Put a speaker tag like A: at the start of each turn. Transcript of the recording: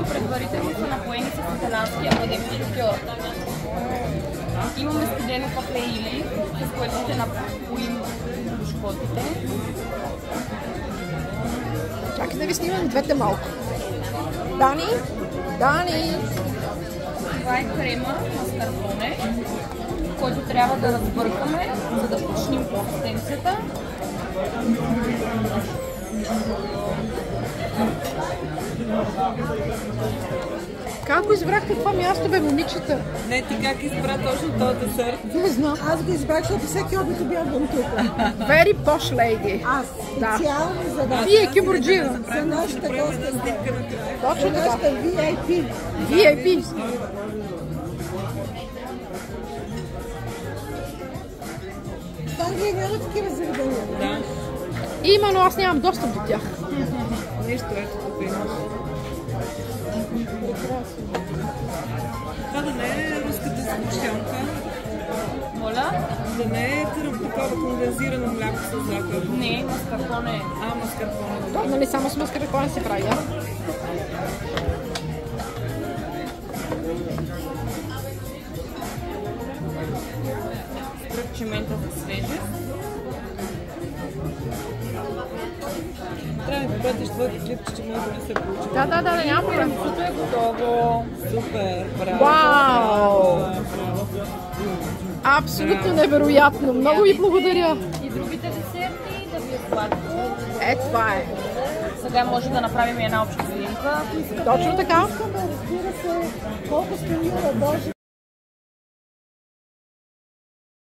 A: които предварително са напоени с италиански академичен ликьор. Имаме студено кафе или, с което ще напоим бушкотите.
B: Чакай да ви снимам двете малко. Дани! Дани!
A: Това е крема маскарпоне, който трябва да разбъркаме, за да почним консистенцията.
B: Как го избрахте това място, бе, момичета?
C: Не, ти как избра точно този десерт?
B: Не знам.
D: Аз го избрах, защото всеки обед обядвам тук.
B: Very posh lady.
D: Аз специално за да...
B: Вие кюбурджива.
D: За нашата гостя.
B: Точно
D: За
B: така.
D: нашата VIP.
B: VIP.
D: В Англия няма такива заведения.
C: Да.
B: Има, но аз нямам достъп до тях.
C: Нищо, ето тук имаш. Това да не е руската сгущенка.
A: Моля?
C: Да не е такова кондензирано мляко с захар.
A: Не, маскарпоне.
C: Маскарпоне.
B: Да, нали само с маскарпоне се прави, да?
A: Кръпчемента за свежест.
C: Трябва да пратиш твоите клипче, че може да не се получи.
B: Да, няма проблем.
A: Всичко е готово.
C: Супер, браво!
B: Вау!
C: Браво!
B: Абсолютно невероятно. Много ви благодаря.
A: И другите десерти да ви е сладко.
B: Това е.
A: Сега може да направим една обща снимка.
B: Точно така.
D: Искаме, разбира се, колко сте мила, Боже,